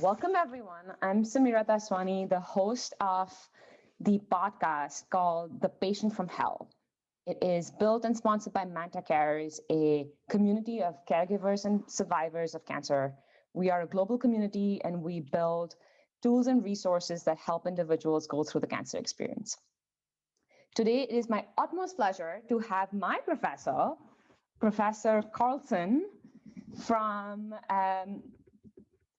Welcome, everyone. I'm Samira Daswani, the host of the podcast called The Patient from Hell. It is built and sponsored by Manta Cares, a community of caregivers and survivors of cancer. We are a global community and we build tools and resources that help individuals go through the cancer experience. Today, it is my utmost pleasure to have my professor, Professor Carlson, from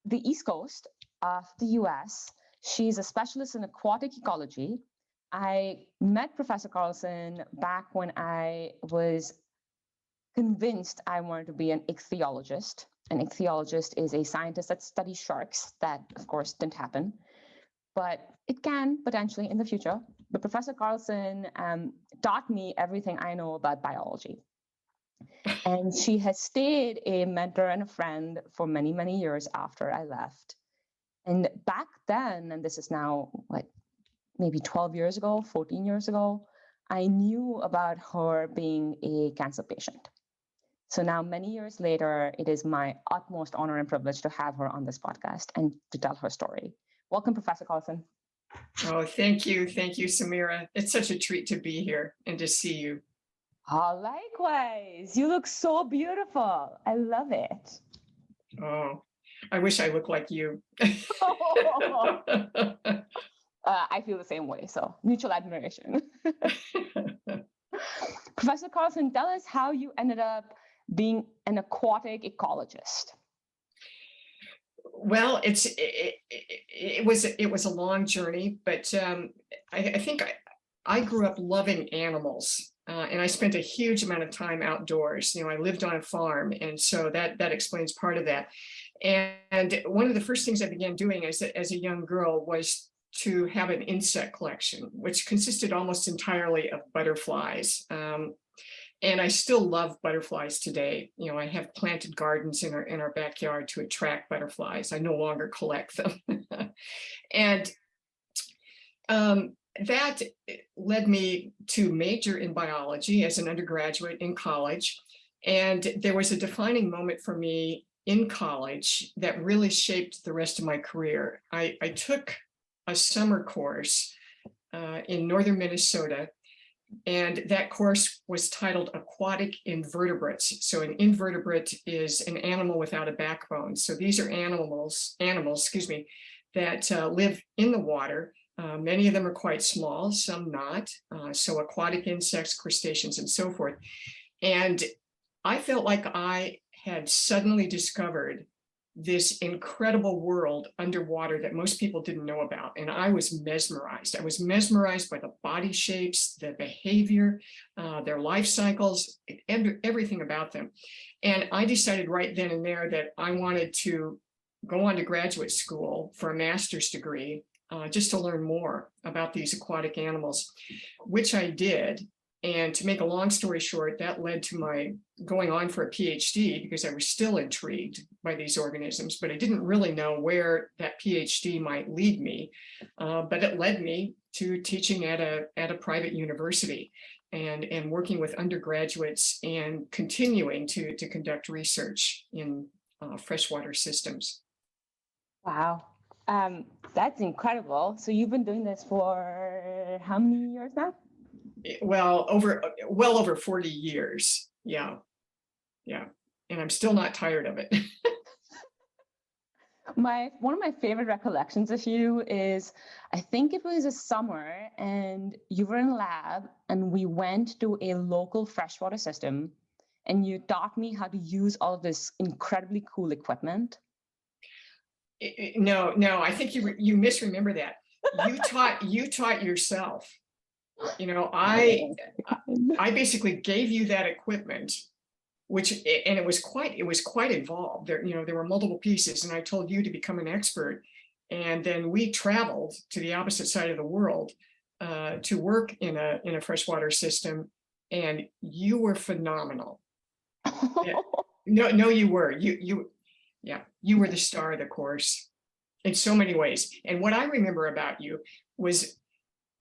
the East Coast of the US. She's a specialist in aquatic ecology. I met Professor Carlson back when I was convinced I wanted to be an ichthyologist. An ichthyologist is a scientist that studies sharks. That, of course, didn't happen, but it can potentially in the future. But Professor Carlson taught me everything I know about biology. And she has stayed a mentor and a friend for many, many years after I left. And back then, and this is now, maybe 12 years ago, 14 years ago, I knew about her being a cancer patient. So now, many years later, it is my utmost honor and privilege to have her on this podcast and to tell her story. Welcome, Professor Carlson. Oh, thank you. Thank you, Samira. It's such a treat to be here and to see you. Oh, likewise. You look so beautiful. I love it. Oh, I wish I looked like you. I feel the same way, so mutual admiration. Professor Carlson, tell us how you ended up being an aquatic ecologist. Well, it was a long journey, but I think I grew up loving animals. And I spent a huge amount of time outdoors. I lived on a farm, and so that explains part of that. And one of the first things I began doing as a young girl was to have an insect collection, which consisted almost entirely of butterflies. And I still love butterflies today. I have planted gardens in our backyard to attract butterflies. I no longer collect them. And that led me to major in biology as an undergraduate in college. And there was a defining moment for me in college that really shaped the rest of my career. I took a summer course in northern Minnesota, and that course was titled Aquatic Invertebrates. So an invertebrate is an animal without a backbone. So these are animals, that live in the water. Many of them are quite small, some not. So aquatic insects, crustaceans, and so forth. And I felt like I had suddenly discovered this incredible world underwater that most people didn't know about. And I was mesmerized. I was mesmerized by the body shapes, the behavior, their life cycles, everything about them. And I decided right then and there that I wanted to go on to graduate school for a master's degree, just to learn more about these aquatic animals, which I did. And to make a long story short, that led to my going on for a PhD because I was still intrigued by these organisms, but I didn't really know where that PhD might lead me. But it led me to teaching at a private university and working with undergraduates and continuing to conduct research in freshwater systems. Wow. That's incredible. So you've been doing this for how many years now? Well over 40 years. Yeah. And I'm still not tired of it. One of my favorite recollections of you is, I think it was a summer and you were in a lab and we went to a local freshwater system and you taught me how to use all of this incredibly cool equipment. No, I think you misremember that. You taught yourself. I basically gave you that equipment, and it was quite involved. There were multiple pieces, and I told you to become an expert. And then we traveled to the opposite side of the world to work in a freshwater system, and you were phenomenal. No, you were. You were the star of the course in so many ways. And what I remember about you was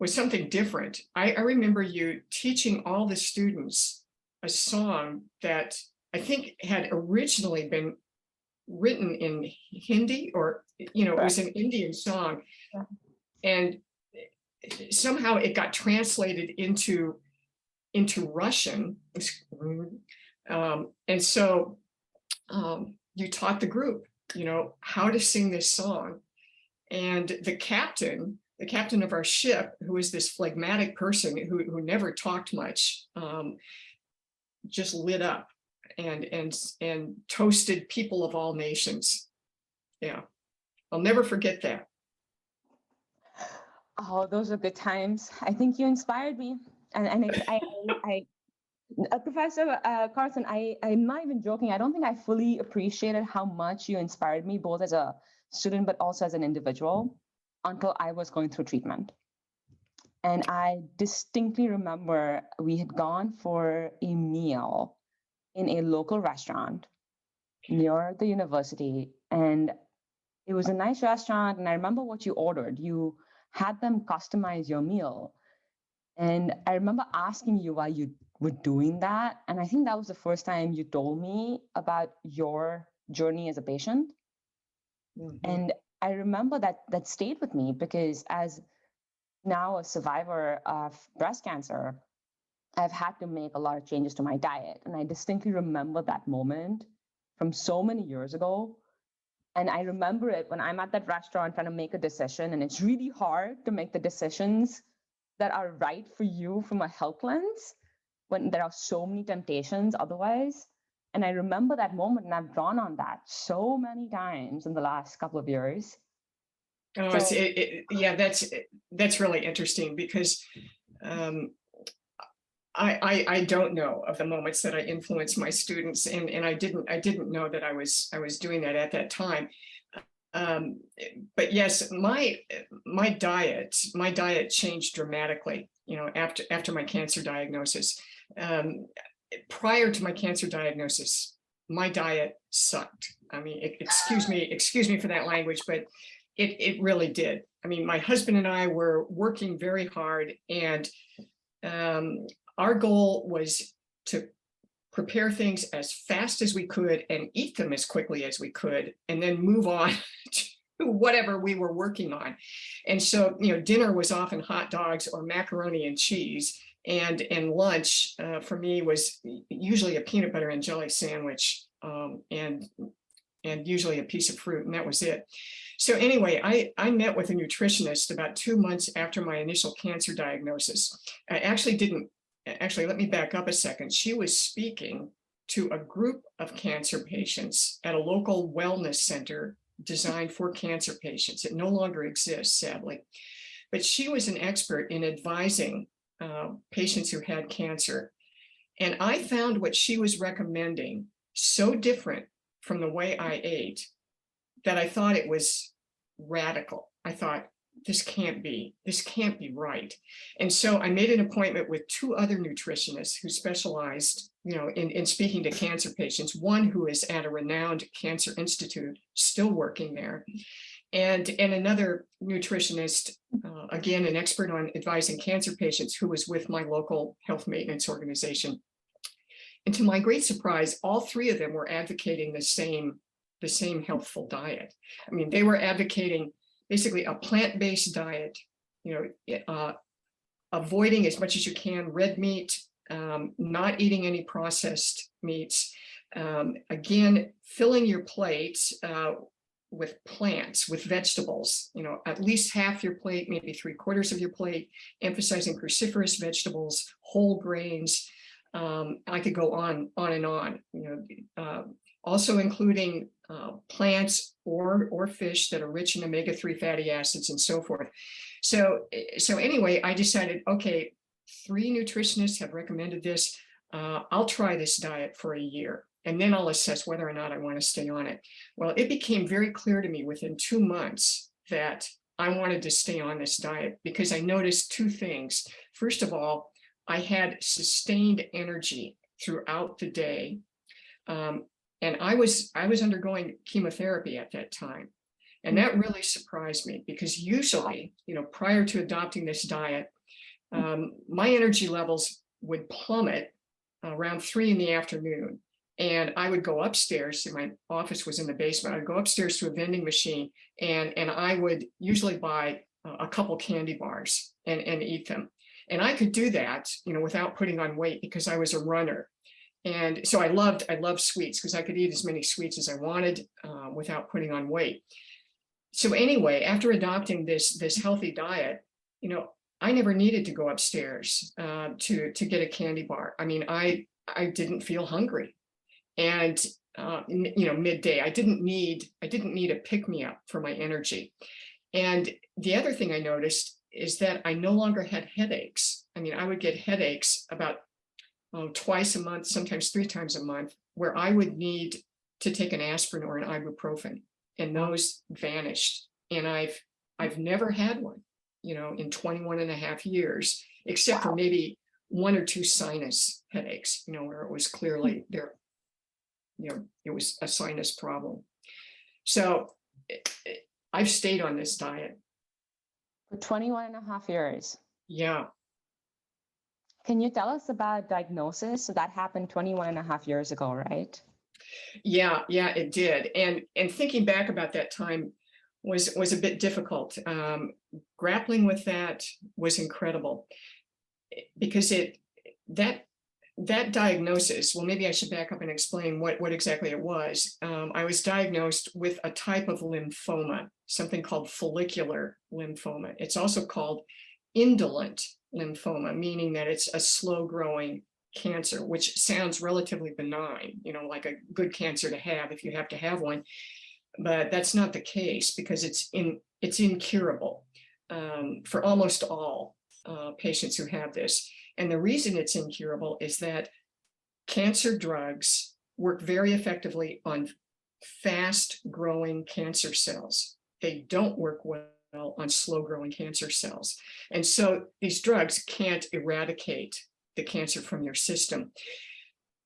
something different. I remember you teaching all the students a song that I think had originally been written in Hindi, or, it was an Indian song. Yeah. And somehow it got translated into Russian. And so you taught the group, how to sing this song. And the captain of our ship, who was this phlegmatic person who never talked much, just lit up and toasted people of all nations. Yeah, I'll never forget that. Oh, those are good times. I think you inspired me. And Professor Carson, I'm not even joking. I don't think I fully appreciated how much you inspired me, both as a student, but also as an individual, until I was going through treatment. And I distinctly remember we had gone for a meal in a local restaurant near the university. And it was a nice restaurant. And I remember what you ordered. You had them customize your meal. And I remember asking you why you were doing that. And I think that was the first time you told me about your journey as a patient. Mm-hmm. And I remember that stayed with me, because as now a survivor of breast cancer, I've had to make a lot of changes to my diet. And I distinctly remember that moment from so many years ago. And I remember it when I'm at that restaurant trying to make a decision, and it's really hard to make the decisions that are right for you from a health lens when there are so many temptations otherwise. And I remember that moment, and I've drawn on that so many times in the last couple of years. Oh, so, yeah, that's really interesting, because I don't know of the moments that I influenced my students, and I didn't know that I was doing that at that time. But yes, my diet changed dramatically, after my cancer diagnosis. Prior to my cancer diagnosis, my diet sucked. I mean, excuse me for that language, but it really did. I mean, my husband and I were working very hard, and our goal was to prepare things as fast as we could and eat them as quickly as we could, and then move on to whatever we were working on. And so, dinner was often hot dogs or macaroni and cheese, and lunch for me was usually a peanut butter and jelly sandwich, and usually a piece of fruit, and that was it. So anyway, I met with a nutritionist about 2 months after my initial cancer diagnosis. Actually, let me back up a second. She was speaking to a group of cancer patients at a local wellness center designed for cancer patients. It no longer exists, sadly. But she was an expert in advising patients who had cancer. And I found what she was recommending so different from the way I ate that I thought it was radical. I thought, this can't be right. And so I made an appointment with 2 other nutritionists who specialized, in speaking to cancer patients, one who is at a renowned cancer institute, still working there, and another nutritionist, again, an expert on advising cancer patients, who was with my local health maintenance organization. And to my great surprise, all 3 of them were advocating the same healthful diet. I mean, they were advocating basically a plant-based diet, avoiding as much as you can red meat, not eating any processed meats. Again, filling your plate with plants, with vegetables, at least half your plate, maybe 3/4 of your plate, emphasizing cruciferous vegetables, whole grains. I could go on and on, also including plants or fish that are rich in omega-3 fatty acids and so forth. So anyway, I decided, okay, 3 nutritionists have recommended this. I'll try this diet for a year, and then I'll assess whether or not I want to stay on it. Well, it became very clear to me within 2 months that I wanted to stay on this diet, because I noticed 2 things. First of all, I had sustained energy throughout the day. And I was undergoing chemotherapy at that time. And that really surprised me, because usually, prior to adopting this diet, my energy levels would plummet around 3 in the afternoon. And I would go upstairs. See, my office was in the basement. I'd go upstairs to a vending machine, and I would usually buy a couple candy bars and eat them. And I could do that, without putting on weight because I was a runner. And so I loved sweets because I could eat as many sweets as I wanted without putting on weight. So anyway, after adopting this healthy diet, I never needed to go upstairs to get a candy bar. I mean, I didn't feel hungry, and midday, I didn't need a pick me up for my energy. And the other thing I noticed is that I no longer had headaches. I mean, I would get headaches about twice a month, sometimes 3 times a month, where I would need to take an aspirin or an ibuprofen, and those vanished. And I've never had one, in 21 and a half years, except for maybe 1 or 2 sinus headaches, where it was clearly there, it was a sinus problem. So I've stayed on this diet. For 21 and a half years. Yeah. Can you tell us about diagnosis? So that happened 21 and a half years ago, right? Yeah, it did. And thinking back about that time was a bit difficult. Grappling with that was incredible because that diagnosis, well, maybe I should back up and explain what exactly it was. I was diagnosed with a type of lymphoma, something called follicular lymphoma. It's also called indolent lymphoma, meaning that it's a slow growing cancer, which sounds relatively benign, like a good cancer to have if you have to have one. But that's not the case because it's incurable for almost all patients who have this. And the reason it's incurable is that cancer drugs work very effectively on fast growing cancer cells. They don't work well on slow growing cancer cells. And so these drugs can't eradicate the cancer from your system.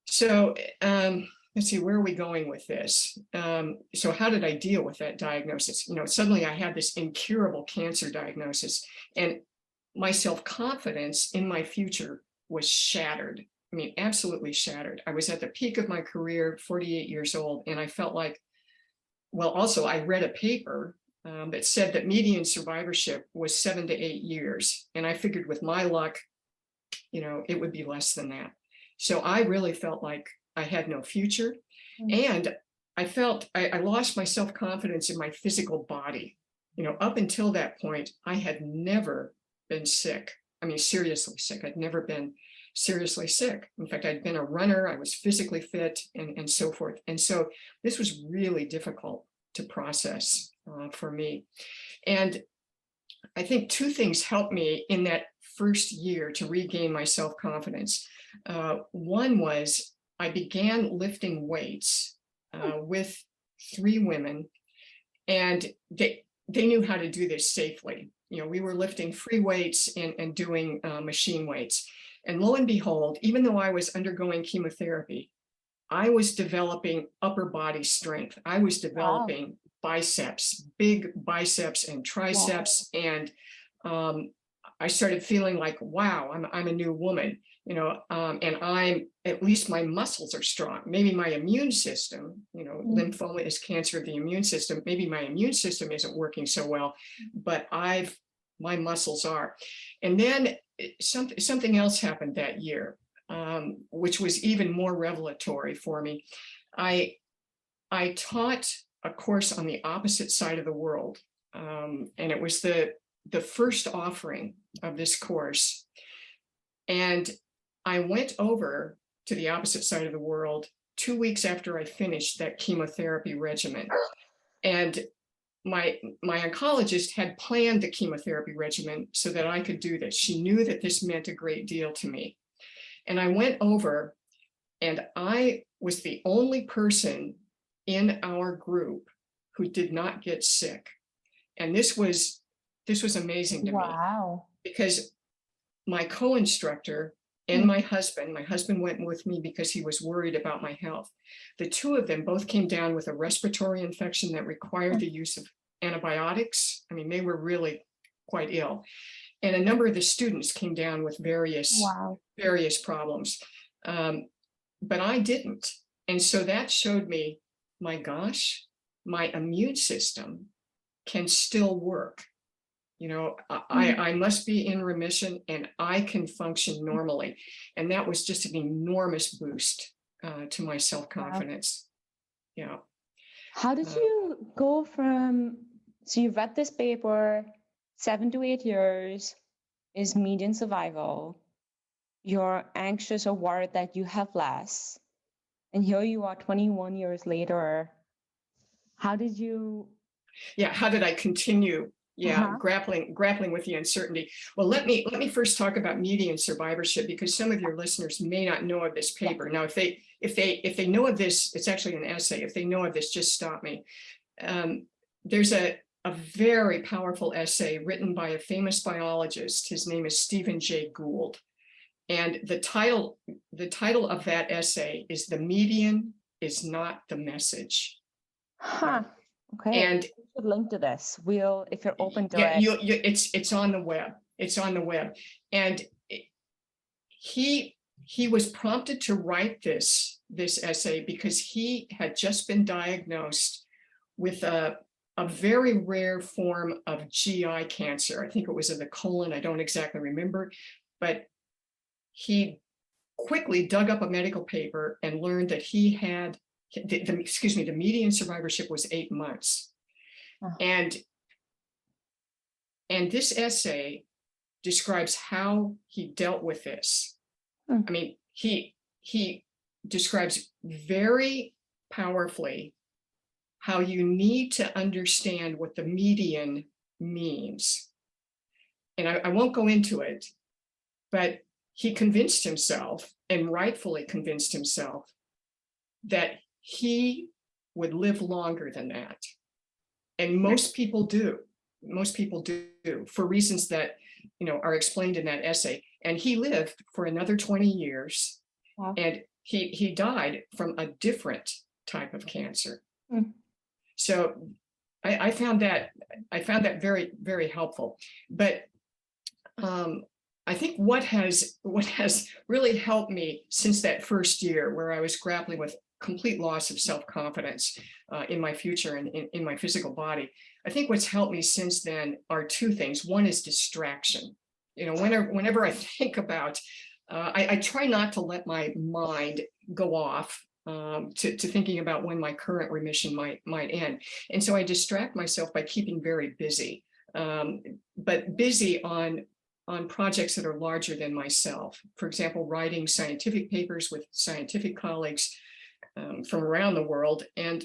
So let's see, where are we going with this? So how did I deal with that diagnosis? Suddenly I had this incurable cancer diagnosis, and my self-confidence in my future was shattered. I mean, absolutely shattered. I was at the peak of my career, 48 years old, and I felt like, well, also I read a paper that said that median survivorship was 7 to 8 years. And I figured with my luck, it would be less than that. So I really felt like I had no future. And I felt I lost my self-confidence in my physical body. Up until that point, I had never been sick. I mean, seriously sick. I'd never been seriously sick. In fact, I'd been a runner. I was physically fit and so forth. And so this was really difficult to process for me. And I think 2 things helped me in that first year to regain my self-confidence. One was I began lifting weights with 3 women, and they knew how to do this safely. We were lifting free weights and doing machine weights. And lo and behold, even though I was undergoing chemotherapy, I was developing upper body strength. I was developing biceps, big biceps and triceps. And I started feeling like, wow, I'm a new woman, and I'm, at least my muscles are strong. Maybe my immune system, lymphoma is cancer of the immune system. Maybe my immune system isn't working so well, but my muscles are. And then something else happened that year, which was even more revelatory for me. I taught a course on the opposite side of the world, and it was the first offering of this course. And I went over to the opposite side of the world 2 weeks after I finished that chemotherapy regimen. And my oncologist had planned the chemotherapy regimen so that I could do this. She knew that this meant a great deal to me. And I went over, and I was the only person in our group who did not get sick. And this was amazing to me, because my co-instructor and my husband went with me because he was worried about my health. The 2 of them both came down with a respiratory infection that required the use of antibiotics. I mean, they were really quite ill. And a number of the students came down with various problems. But I didn't. And so that showed me, my gosh, my immune system can still work. You know, I must be in remission and I can function normally. And that was just an enormous boost to my self-confidence. Yeah. How did you go from, so you read this paper, 7 to 8 years is median survival. You're anxious or worried that you have less. And here you are 21 years later. How did you? Yeah, how did I continue? Yeah, Uh-huh. grappling with the uncertainty. Well, let me first talk about median survivorship, because some of your listeners may not know of this paper. Now, if they know of this, it's actually an essay. If they know of this, just stop me. There's a very powerful essay written by a famous biologist. His name is Stephen Gould. And the title of that essay is "The Median is Not the Message." Huh. Okay. And we should link to this. We'll, if you're open to yeah, it. it's on the web. It's on the web. And he was prompted to write this essay because he had just been diagnosed with a very rare form of GI cancer. I think it was in the colon. I don't exactly remember, but he quickly dug up a medical paper and learned that he had, the median survivorship was 8 months. Oh. And this essay describes how he dealt with this. Hmm. I mean, he describes very powerfully how you need to understand what the median means. And I won't go into it, but he convinced himself, and rightfully convinced himself, that he would live longer than that. And most people do. Most people do, for reasons that, you know, are explained in that essay. And he lived for another 20 years. Wow. And he died from a different type of cancer. Hmm. So I found that very, very helpful. But I think what has really helped me since that first year, where I was grappling with complete loss of self-confidence in my future and in my physical body, I think what's helped me since then are two things. One is distraction. You know, whenever I think about, I try not to let my mind go off to thinking about when my current remission might end. And so I distract myself by keeping very busy, but busy on projects that are larger than myself. For example, writing scientific papers with scientific colleagues from around the world. And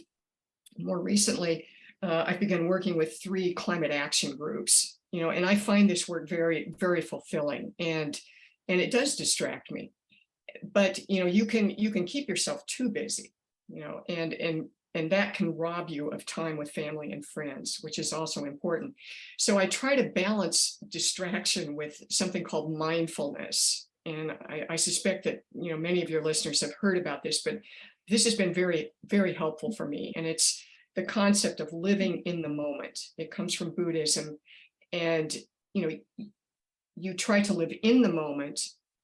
more recently, I've begun working with 3 climate action groups, you know, and I find this work very, very fulfilling, and it does distract me. But, you know, you can keep yourself too busy, you know, and that can rob you of time with family and friends, which is also important. So I try to balance distraction with something called mindfulness. And I suspect that, you know, many of your listeners have heard about this, but this has been very, very helpful for me. And it's the concept of living in the moment. It comes from Buddhism. And, you know, you try to live in the moment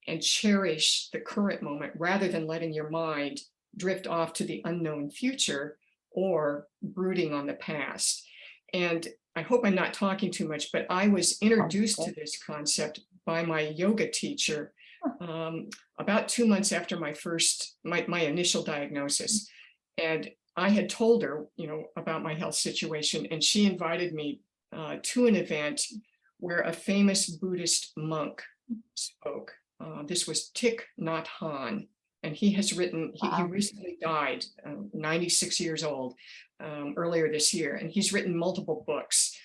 and cherish the current moment rather than letting your mind drift off to the unknown future or brooding on the past. And I hope I'm not talking too much, but I was introduced to this concept by my yoga teacher about 2 months after my initial diagnosis. And I had told her, you know, about my health situation, and she invited me to an event where a famous Buddhist monk spoke. This was Thich Nhat Hanh, and he has written, he recently died, 96 years old, earlier this year, and he's written multiple books,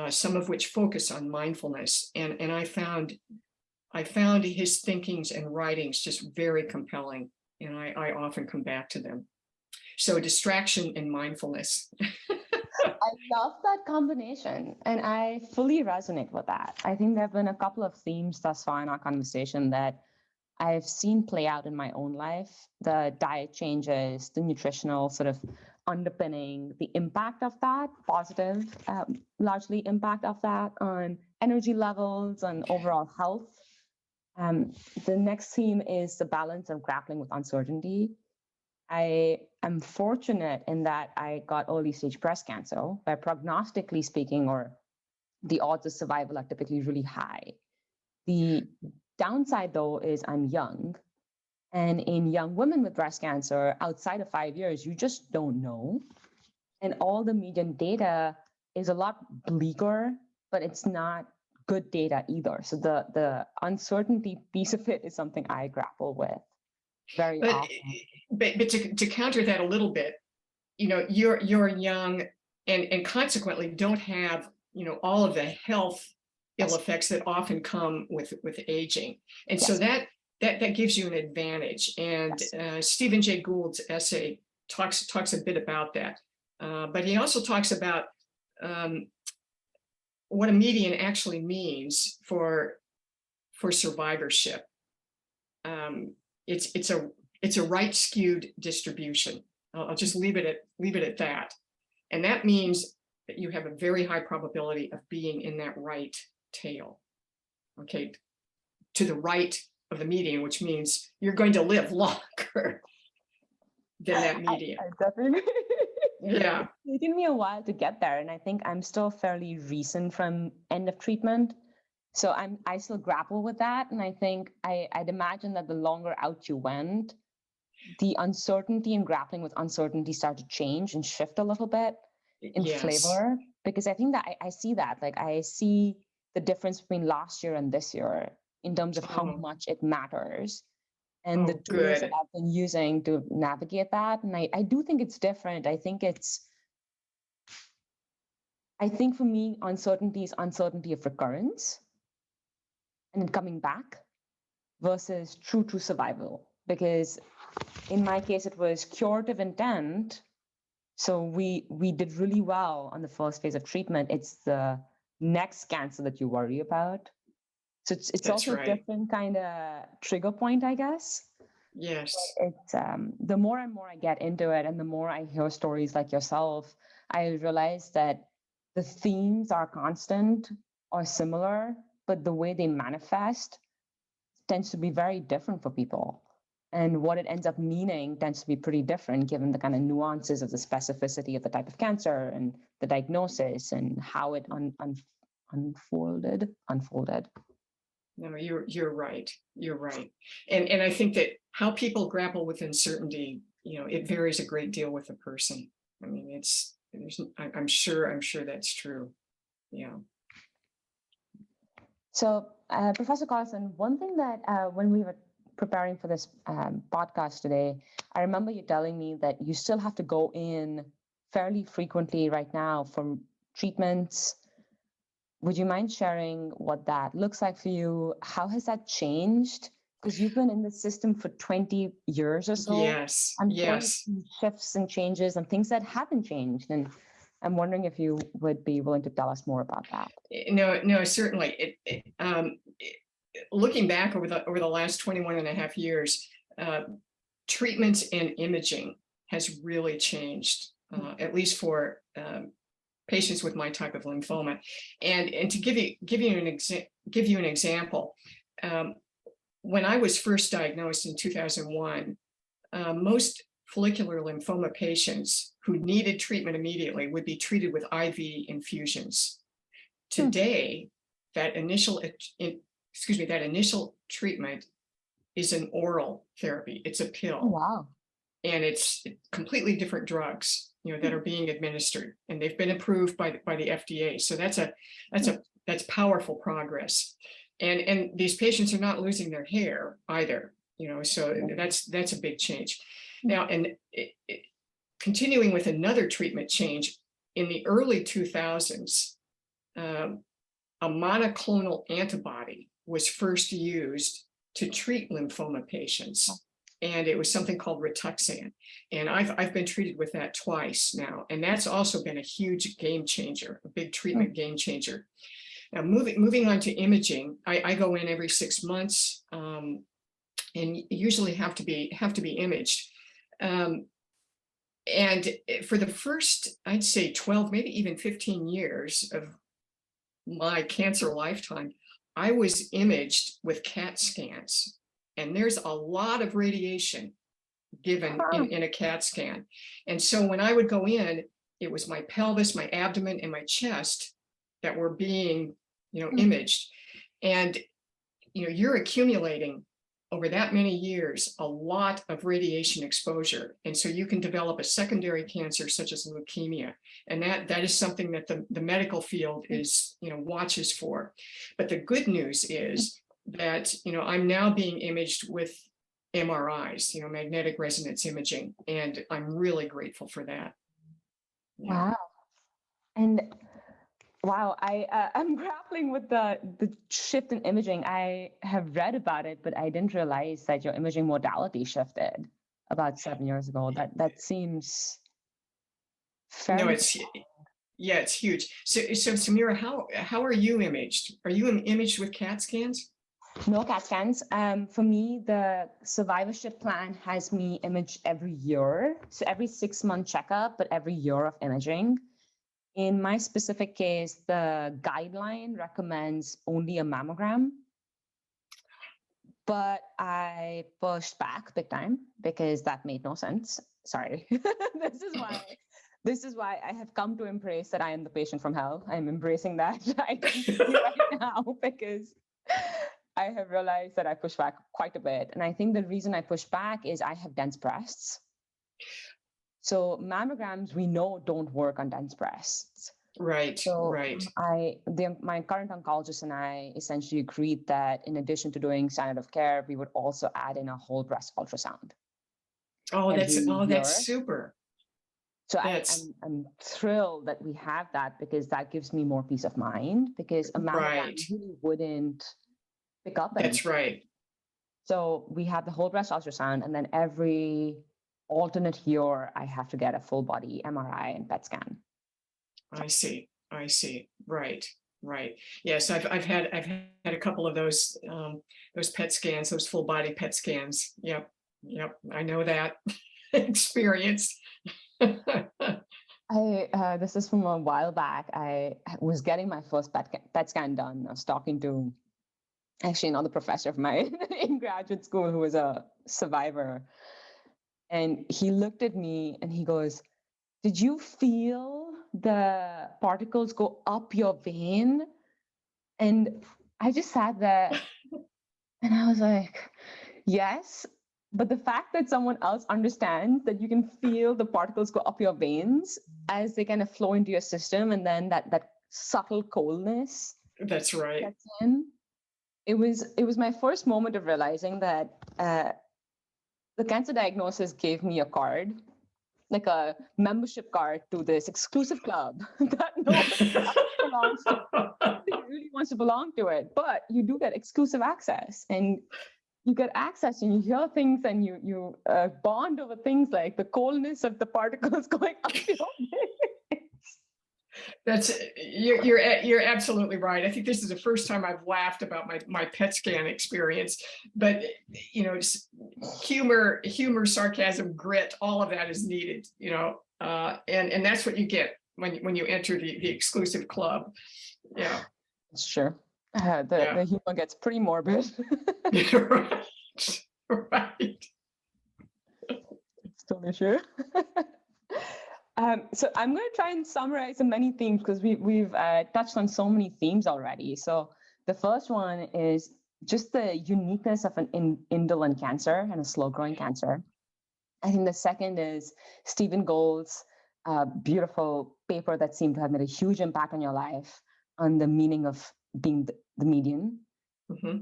some of which focus on mindfulness. And I found his thinkings and writings just very compelling, and I often come back to them. So distraction and mindfulness. I love that combination, and I fully resonate with that. I think there have been a couple of themes thus far in our conversation that I've seen play out in my own life. The diet changes, the nutritional sort of underpinning, the impact of that, positive, largely impact of that on energy levels and overall health. The next theme is the balance of grappling with uncertainty. I am fortunate in that I got early stage breast cancer, where prognostically speaking, or the odds of survival are typically really high. The downside, though, is I'm young. And in young women with breast cancer, outside of 5 years, you just don't know. And all the median data is a lot bleaker, but it's not good data either. So the uncertainty piece of it is something I grapple with very But often. but to counter that a little bit, you're young and consequently don't have, all of the health ill Yes. effects that often come with aging. And so Yes. that gives you an advantage. And Yes. Stephen J. Gould's essay talks a bit about that. But he also talks about what a median actually means for survivorship. It's a right skewed distribution. I'll just leave it at that. And that means that you have a very high probability of being in that right tail. Okay, to the right of the median, which means you're going to live longer than that median. I definitely. Yeah. It's taken me a while to get there, and I think I'm still fairly recent from end of treatment. So I still grapple with that. And I think I'd imagine that the longer out you went, the uncertainty and grappling with uncertainty start to change and shift a little bit in Yes. flavor. Because I think that I see that. Like I see the difference between last year and this year in terms of how much it matters. And the tools that I've been using to navigate that. And I do think it's different. I think for me, uncertainty is uncertainty of recurrence and then coming back versus true survival. Because in my case, it was curative intent. So we did really well on the first phase of treatment. It's the next cancer that you worry about. So it's also a different kind of trigger point, I guess. Yes. It's the more and more I get into it, and the more I hear stories like yourself, I realize that the themes are constant or similar, but the way they manifest tends to be very different for people. And what it ends up meaning tends to be pretty different given the kind of nuances of the specificity of the type of cancer and the diagnosis and how it unfolded. No, you're right. You're right. And I think that how people grapple with uncertainty, it varies a great deal with a person. I mean, I'm sure that's true. Yeah. So, Professor Carlson, one thing that when we were preparing for this podcast today, I remember you telling me that you still have to go in fairly frequently right now for treatments. Would you mind sharing what that looks like for you? How has that changed? Because you've been in the system for 20 years or so. Yes. I'm Yes. Shifts and changes and things that haven't changed. And I'm wondering if you would be willing to tell us more about that. No, certainly. Looking back over the last 21 and a half years, treatments and imaging has really changed, at least for patients with my type of lymphoma. And to give you an example, when I was first diagnosed in 2001, most follicular lymphoma patients who needed treatment immediately would be treated with IV infusions. Today, that initial treatment is an oral therapy. It's a pill. Oh, wow. And it's completely different drugs, that are being administered, and they've been approved by the FDA. So that's powerful progress. And these patients are not losing their hair either, so that's a big change. Now, and continuing with another treatment change, in the early 2000s, a monoclonal antibody was first used to treat lymphoma patients. And it was something called Rituxan. And I've been treated with that twice now. And that's also been a huge game changer, a big treatment game changer. Now, moving on to imaging, I go in every 6 months and usually have to be imaged. And for the first, I'd say 12, maybe even 15 years of my cancer lifetime, I was imaged with CAT scans. And there's a lot of radiation given Huh. in a CAT scan. And so when I would go in, it was my pelvis, my abdomen, and my chest that were being, imaged. And, you're accumulating over that many years a lot of radiation exposure. And so you can develop a secondary cancer such as leukemia. And that is something that the medical field is, watches for. But the good news is that, I'm now being imaged with MRIs, magnetic resonance imaging, and I'm really grateful for that. Yeah. Wow. And wow, I'm grappling with the shift in imaging. I have read about it, but I didn't realize that your imaging modality shifted about 7 years ago. That seems No, fairly. it's huge. So Samira, how are you imaged? Are you imaged with CAT scans? No CAT scans. For me, the survivorship plan has me imaged every year. So every 6-month checkup, but every year of imaging. In my specific case, the guideline recommends only a mammogram, but I pushed back big time because that made no sense. Sorry. This is why I have come to embrace that I am the patient from hell. I'm embracing that identity right now because I have realized that I push back quite a bit. And I think the reason I push back is I have dense breasts. So mammograms, we know, don't work on dense breasts. Right, So right. my current oncologist and I essentially agreed that in addition to doing standard of care, we would also add in a whole breast ultrasound. Oh, every year. that's super. So I'm thrilled that we have that because that gives me more peace of mind because a mammogram really wouldn't pick up anything. That's right. So we have the whole breast ultrasound, and then every alternate year, I have to get a full body MRI and PET scan. I see. Right. Yes, I've had a couple of those PET scans, those full body PET scans. Yep. I know that experience. This is from a while back. I was getting my first PET scan done. I was talking to actually another professor of mine in graduate school who was a survivor. And he looked at me and he goes, "Did you feel the particles go up your vein?" And I just sat there and I was like, yes. But the fact that someone else understands that you can feel the particles go up your veins as they kind of flow into your system, and then that subtle coldness. That's right. Gets in. It was my first moment of realizing that the cancer diagnosis gave me a card, like a membership card to this exclusive club that nobody else belongs to. Nobody really wants to belong to it, but you do get exclusive access, and you get access and you hear things and you bond over things like the coldness of the particles going up your veins. That's you're absolutely right. I think this is the first time I've laughed about my PET scan experience, but humor, sarcasm, grit, all of that is needed, and that's what you get when you enter the exclusive club. Yeah, it's true. The humor gets pretty morbid. Right. It's totally true. So I'm going to try and summarize the many themes because we've touched on so many themes already. So the first one is just the uniqueness of an indolent cancer and a slow-growing cancer. I think the second is Stephen Gould's beautiful paper that seemed to have made a huge impact on your life on the meaning of being the median. Mm-hmm.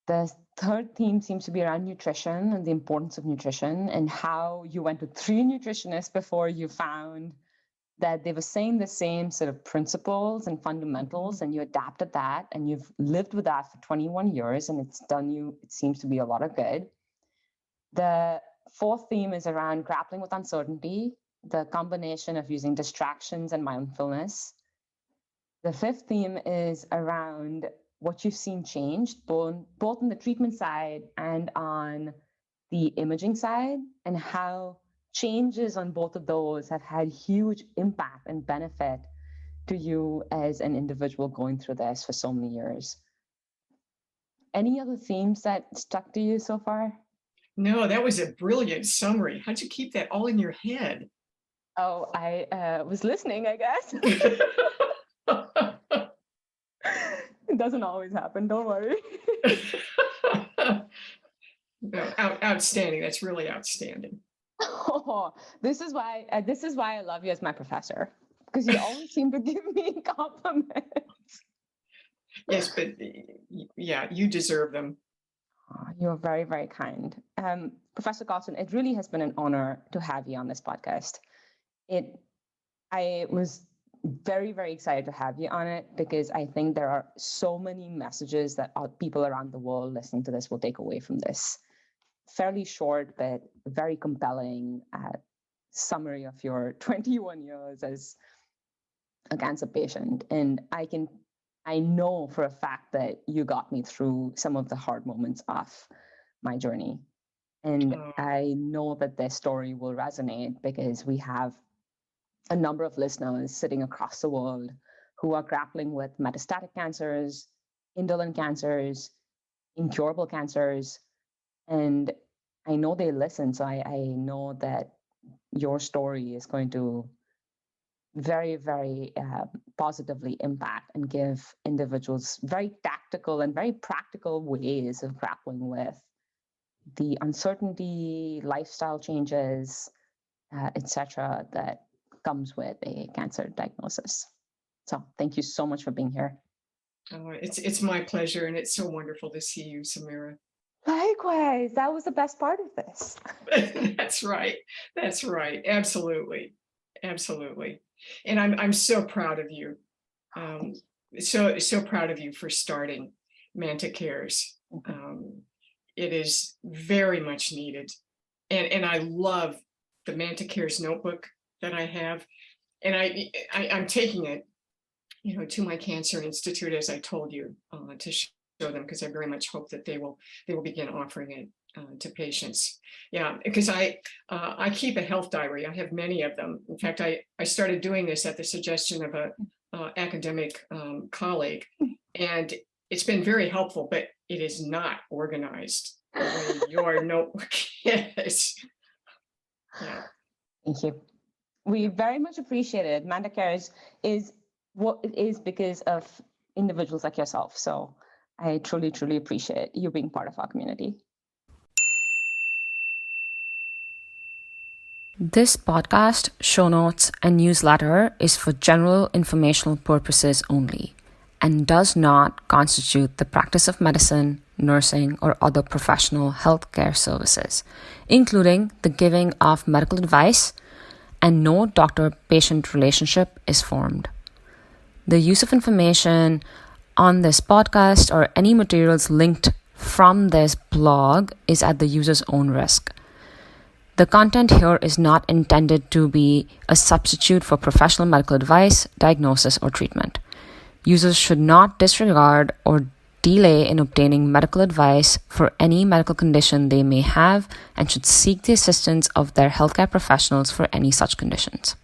The third theme seems to be around nutrition and the importance of nutrition and how you went to 3 nutritionists before you found that they were saying the same sort of principles and fundamentals, and you adapted that and you've lived with that for 21 years and it's done you, it seems to be a lot of good. The fourth theme is around grappling with uncertainty, the combination of using distractions and mindfulness. The fifth theme is around what you've seen changed, both on the treatment side and on the imaging side, and how changes on both of those have had huge impact and benefit to you as an individual going through this for so many years. Any other themes that stuck to you so far? No, that was a brilliant summary. How'd you keep that all in your head? Oh, I was listening, I guess. It doesn't always happen, don't worry. No, outstanding. That's really outstanding. Oh, this is why I love you as my professor, because you always seem to give me compliments. Yes, but yeah, you deserve them. Oh, you're very, very kind. Professor Carlson, it really has been an honor to have you on this podcast. I was very, very excited to have you on it because I think there are so many messages that people around the world listening to this will take away from this. Fairly short, but very compelling summary of your 21 years as a cancer patient. And I know for a fact that you got me through some of the hard moments of my journey. And I know that this story will resonate because we have a number of listeners sitting across the world who are grappling with metastatic cancers, indolent cancers, incurable cancers. And I know they listen, so I know that your story is going to very, very positively impact and give individuals very tactical and very practical ways of grappling with the uncertainty, lifestyle changes, etc., that comes with a cancer diagnosis. So thank you so much for being here. Oh, it's my pleasure, and it's so wonderful to see you, Samira. Likewise, that was the best part of this. That's right. That's right. Absolutely. Absolutely. And I'm so proud of you. So proud of you for starting Manta Cares. It is very much needed. And I love the Manta Cares notebook that I have. And I'm taking it, to my Cancer Institute, as I told you, to show them, because I very much hope that they will begin offering it to patients. Yeah, because I keep a health diary. I have many of them. In fact, I started doing this at the suggestion of a academic colleague, and it's been very helpful, but it is not organized the way your notebook is. Yeah. Thank you. We very much appreciate it. Manta Cares is what it is because of individuals like yourself. So I truly, truly appreciate you being part of our community. This podcast, show notes, and newsletter is for general informational purposes only and does not constitute the practice of medicine, nursing, or other professional healthcare services, including the giving of medical advice, and no doctor-patient relationship is formed. The use of information on this podcast or any materials linked from this blog is at the user's own risk. The content here is not intended to be a substitute for professional medical advice, diagnosis, or treatment. Users should not disregard or delay in obtaining medical advice for any medical condition they may have and should seek the assistance of their healthcare professionals for any such conditions.